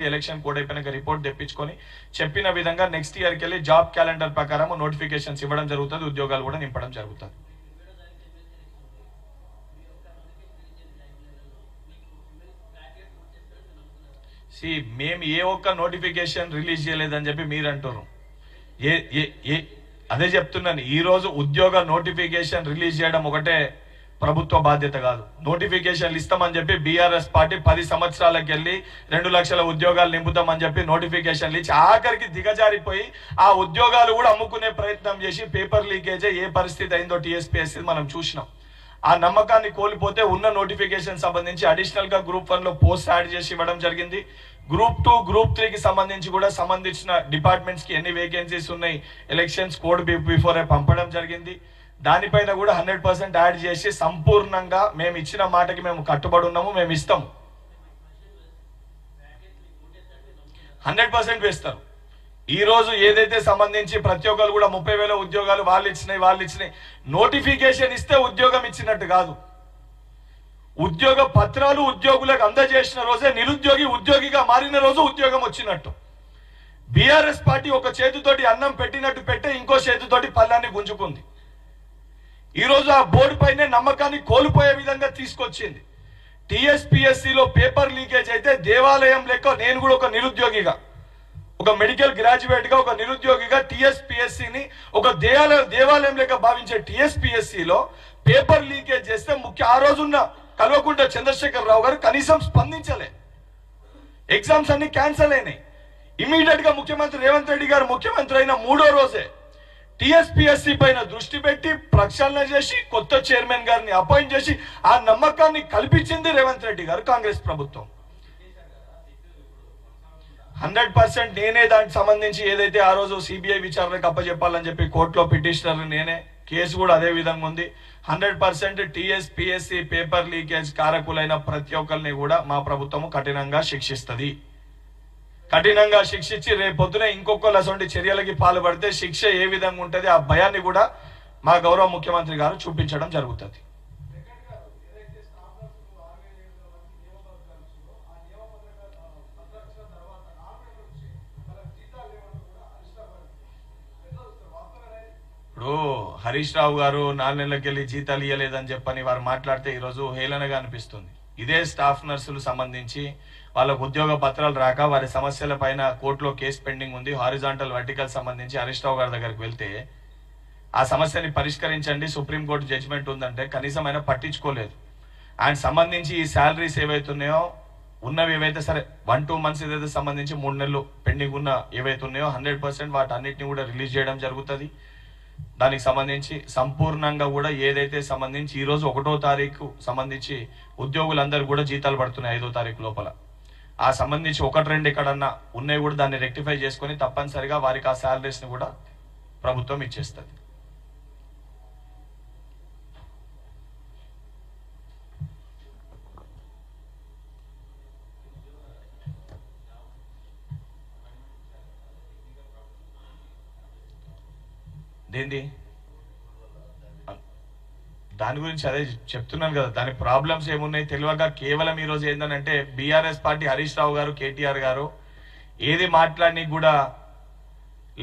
Election code అయిపోయినాక report తెప్పించుకొని చెప్పిన విధంగా నెక్స్ట్ ఇయర్కి వెళ్ళి జాబ్ క్యాలెండర్ ప్రకారం నోటిఫికేషన్స్ ఇవ్వడం జరుగుతుంది, ఉద్యోగాలు కూడా నింపడం జరుగుతుంది. మేము ఏ ఒక్క నోటిఫికేషన్ రిలీజ్ చేయలేదని చెప్పి మీరు అంటున్నారు. అదే చెప్తున్నాను, ఈ రోజు ఉద్యోగ నోటిఫికేషన్ రిలీజ్ చేయడం ఒకటే ప్రభుత్వ బాధ్యత కాదు. నోటిఫికేషన్లు ఇస్తామని చెప్పి బీఆర్ఎస్ పార్టీ 10 సంవత్సరాలకు వెళ్ళి 2 లక్షల ఉద్యోగాలు నింపుతామని చెప్పి నోటిఫికేషన్లు ఇచ్చి ఆఖరికి దిగజారిపోయి ఆ ఉద్యోగాలు కూడా అమ్ముకునే ప్రయత్నం చేసి పేపర్ లీకేజ్ ఏ పరిస్థితి అయిందో టీఎస్పీఎస్సీ మనం చూసినాం. ఆ నమ్మకాన్ని కోల్పోతే ఉన్న నోటిఫికేషన్ సంబంధించి అడిషనల్ గా గ్రూప్ 1 లో పోస్ట్ యాడ్ చేసి ఇవ్వడం జరిగింది. గ్రూప్ 2 గ్రూప్ 3 కి సంబంధించి కూడా సంబంధించిన డిపార్ట్మెంట్స్ కి ఎన్ని వేకెన్సీస్ ఉన్నాయి ఎలక్షన్స్ కోడ్ బిఫోర్ పంపడం జరిగింది. దానిపైన కూడా 100% యాడ్ చేసి సంపూర్ణంగా మేము ఇచ్చిన మాటకి మేము కట్టుబడి ఉన్నాము, మేము ఇస్తాము. 100% వేస్తారు. ఈ రోజు ఏదైతే సంబంధించి ప్రతి ఒక్కరు కూడా 30,000 ఉద్యోగాలు వాళ్ళు ఇచ్చినాయి నోటిఫికేషన్ ఇస్తే ఉద్యోగం ఇచ్చినట్టు కాదు. ఉద్యోగ పత్రాలు ఉద్యోగులకు అందజేసిన రోజే నిరుద్యోగి ఉద్యోగిగా మారిన రోజు ఉద్యోగం వచ్చినట్టు. బీఆర్ఎస్ పార్టీ ఒక చేతితోటి అన్నం పెట్టినట్టు పెట్టే ఇంకో చేతితోటి పళ్ళాన్ని గుంజుకుంది. ఈ రోజు ఆ బోర్డు పైనే నమ్మకాన్ని కోల్పోయే విధంగా తీసుకొచ్చింది. టీఎస్పీఎస్సీలో పేపర్ లీకేజ్ అయితే దేవాలయం లెక్క నేను కూడా ఒక నిరుద్యోగిగా, ఒక మెడికల్ గ్రాడ్యుయేట్ గా, ఒక నిరుద్యోగిగా టీఎస్పీఎస్సీని ఒక దేవాలయం లెక్క భావించే టీఎస్పీఎస్సీలో పేపర్ లీకేజ్ చేస్తే ఆ రోజున్న కల్వకుంట్ల చంద్రశేఖర్ రావు గారు కనీసం స్పందించలే. ఎగ్జామ్స్ అన్ని క్యాన్సిల్ అయినాయి. ఇమీడియట్ గా ముఖ్యమంత్రి రేవంత్ రెడ్డి గారు ముఖ్యమంత్రి అయిన 3వ రోజే టీఎస్పీఎస్సీ పైన దృష్టి పెట్టి ప్రక్షాళన చేసి కొత్త చైర్మన్ గారిని అపాయింట్ చేసి ఆ నమ్మకాన్ని కల్పించింది రేవంత్ రెడ్డి గారు, కాంగ్రెస్ ప్రభుత్వం. 100% నేనే దానికి సంబంధించి ఏదైతే ఆ రోజు సిబిఐ విచారణకు అప్పచెప్పాలని చెప్పి కోర్టులో పిటిషనర్ నేనే, కేసు కూడా అదే విధంగా ఉంది. 100% టీఎస్పీఎస్సీ పేపర్ లీకేజ్ కారకులైన ప్రతి ఒక్కరిని కూడా మా ప్రభుత్వము కఠినంగా శిక్షిస్తుంది. కఠినంగా శిక్షించి రేపొద్దున ఇంకొకరు అటువంటి చర్యలకి పాల్పడితే శిక్ష ఏ విధంగా ఉంటుంది ఆ భయాన్ని కూడా మా గౌరవ ముఖ్యమంత్రి గారు చూపించడం జరుగుతుంది. ఇప్పుడు హరీష్ రావు గారు 4 నెలలకు వెళ్ళి జీతాలు ఇవ్వలేదని చెప్పని వారు మాట్లాడితే ఈరోజు హేళనగా అనిపిస్తుంది. ఇదే స్టాఫ్ నర్సులు సంబంధించి వాళ్ళకు ఉద్యోగ పత్రాలు రాక వారి సమస్యల పైన కోర్టులో కేసు పెండింగ్ ఉంది. హారిజాంటల్ వర్టికల్ సంబంధించి హరీష్ రావు గారి దగ్గరికి వెళ్తే ఆ సమస్యని పరిష్కరించండి, సుప్రీంకోర్టు జడ్జిమెంట్ ఉందంటే కనీసం ఆయన పట్టించుకోలేదు. ఆయన సంబంధించి ఈ శాలరీస్ ఏవైతున్నాయో ఉన్నవి ఏవైతే సరే 1-2 మంత్స్ ఏదైతే సంబంధించి 3 నెలలు పెండింగ్ ఉన్న ఏవైతే ఉన్నాయో 100% వాటన్నిటిని కూడా రిలీజ్ చేయడం జరుగుతుంది. దానికి సంబంధించి సంపూర్ణంగా కూడా ఏదైతే సంబంధించి ఈ రోజు 1వ తారీఖు సంబంధించి ఉద్యోగులందరూ కూడా జీతాలు పడుతున్నాయి 5వ తారీఖు లోపల. ఆ సంబంధించి 1-2 ఎక్కడన్నా ఉన్నాయి కూడా దాన్ని రెక్టిఫై చేసుకొని తప్పనిసరిగా వారికి ఆ శాలరీస్ ని కూడా ప్రభుత్వం ఇచ్చేస్తుంది. దేంది దాని గురించి అదే చెప్తున్నాను కదా, దాని ప్రాబ్లమ్స్ ఏమున్నాయి తెలియక కేవలం ఈ రోజు ఏంటంటే బీఆర్ఎస్ పార్టీ హరీష్ రావు గారు, కేటీఆర్ గారు ఏది మాట్లాడి కూడా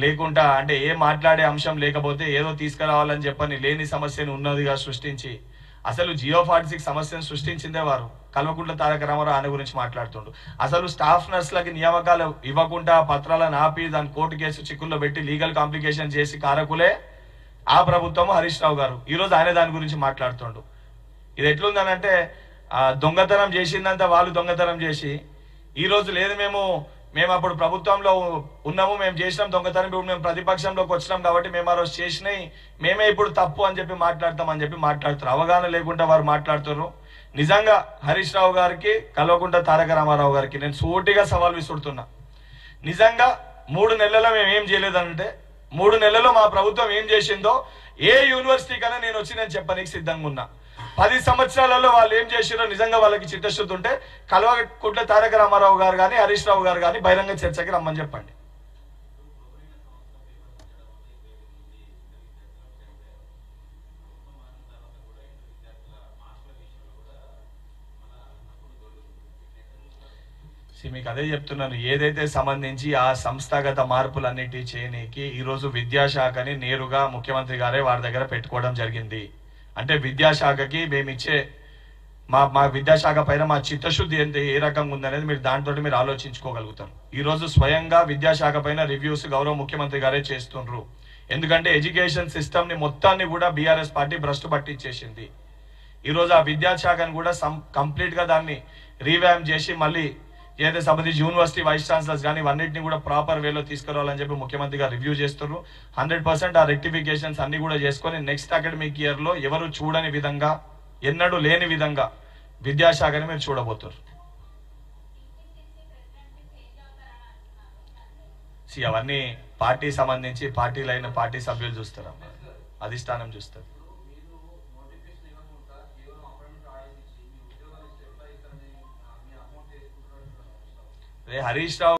లేకుండా, అంటే ఏ మాట్లాడే అంశం లేకపోతే ఏదో తీసుకురావాలని చెప్పని లేని సమస్యను ఉన్నదిగా సృష్టించి అసలు జియో 46 సమస్యను సృష్టించిందే వారు. కల్వకుంట్ల తారక రామారావు ఆయన గురించి మాట్లాడుతుండు. అసలు స్టాఫ్ నర్సులకి నియామకాలు ఇవ్వకుండా పత్రాలను ఆపి దాని కోర్టు కేసు చిక్కుల్లో పెట్టి లీగల్ కాంప్లికేషన్ చేసి కారకులే ఆ ప్రభుత్వం హరీష్ రావు గారు. ఈ రోజు ఆయన దాని గురించి మాట్లాడుతుండు. ఇది ఎట్లుందనంటే దొంగతనం చేసిందంతా వాళ్ళు దొంగతనం చేసి ఈ రోజు లేదు మేము అప్పుడు ప్రభుత్వంలో ఉన్నాము, మేము చేసినాం దొంగతనం, ఇప్పుడు మేము ప్రతిపక్షంలోకి వచ్చినాం కాబట్టి మేము ఆ రోజు చేసినాయి మేమే ఇప్పుడు తప్పు అని చెప్పి మాట్లాడతామని చెప్పి మాట్లాడుతారు. అవగాహన లేకుండా వారు మాట్లాడుతున్నారు. నిజంగా హరీష్ రావు గారికి, కల్వకుంట్ల తారక రామారావు గారికి నేను సూటిగా సవాల్ విసురుతున్నా. నిజంగా 3 నెలల్లో మేము ఏం చేయలేదంటే 3 నెలల్లో మా ప్రభుత్వం ఏం చేసిందో ఏ యూనివర్సిటీ కన్నా నేను వచ్చి నేను చెప్పనీకి సిద్ధంగా ఉన్నా. 10 సంవత్సరాలలో వాళ్ళు ఏం చేసిరో నిజంగా వాళ్ళకి చిత్తశుద్ధి ఉంటే కల్వకుంట్ల తారక రామారావు గారు కానీ హరీష్ రావు గారు కానీ బహిరంగ చర్చకి రమ్మని చెప్పండి. మీకు అదే చెప్తున్నాను, ఏదైతే సంబంధించి ఆ సంస్థాగత మార్పులన్నిటి చేయనీకి ఈరోజు విద్యాశాఖని నేరుగా ముఖ్యమంత్రి గారే వారి దగ్గర పెట్టుకోవడం జరిగింది. అంటే విద్యాశాఖకి మేమిచ్చే మా విద్యాశాఖ పైన మా చిత్తశుద్ధి ఏ రకంగా ఉందనేది మీరు దాంతో మీరు ఆలోచించుకోగలుగుతారు. ఈ రోజు స్వయంగా విద్యాశాఖ పైన రివ్యూస్ గౌరవ ముఖ్యమంత్రి గారే చేస్తుండ్రు. ఎందుకంటే ఎడ్యుకేషన్ సిస్టమ్ ని మొత్తాన్ని కూడా బీఆర్ఎస్ పార్టీ భ్రష్టు పట్టించేసింది. ఈ రోజు ఆ విద్యాశాఖను కూడా కంప్లీట్ గా దాన్ని రీవ్యామ్ చేసి మళ్ళీ ఏదైతే సంబంధించి యూనివర్సిటీ వైస్ ఛాన్సలర్స్ కానీ ఇవన్నింటినీ కూడా ప్రాపర్ వేలో తీసుకురావాలని చెప్పి ముఖ్యమంత్రి గారు రివ్యూ చేస్తున్నారు. 100% ఆ రెక్టిఫికేషన్స్ అన్ని కూడా చేసుకొని నెక్స్ట్ అకాడమిక్ ఇయర్ లో ఎవరు చూడని విధంగా, ఎన్నడూ లేని విధంగా విద్యాశాఖని మీరు చూడబోతున్నారు. అవన్నీ పార్టీ సంబంధించి పార్టీలైన పార్టీ సభ్యులు చూస్తారమ్మా, అధిష్టానం చూస్తారు. హరీష్ రావు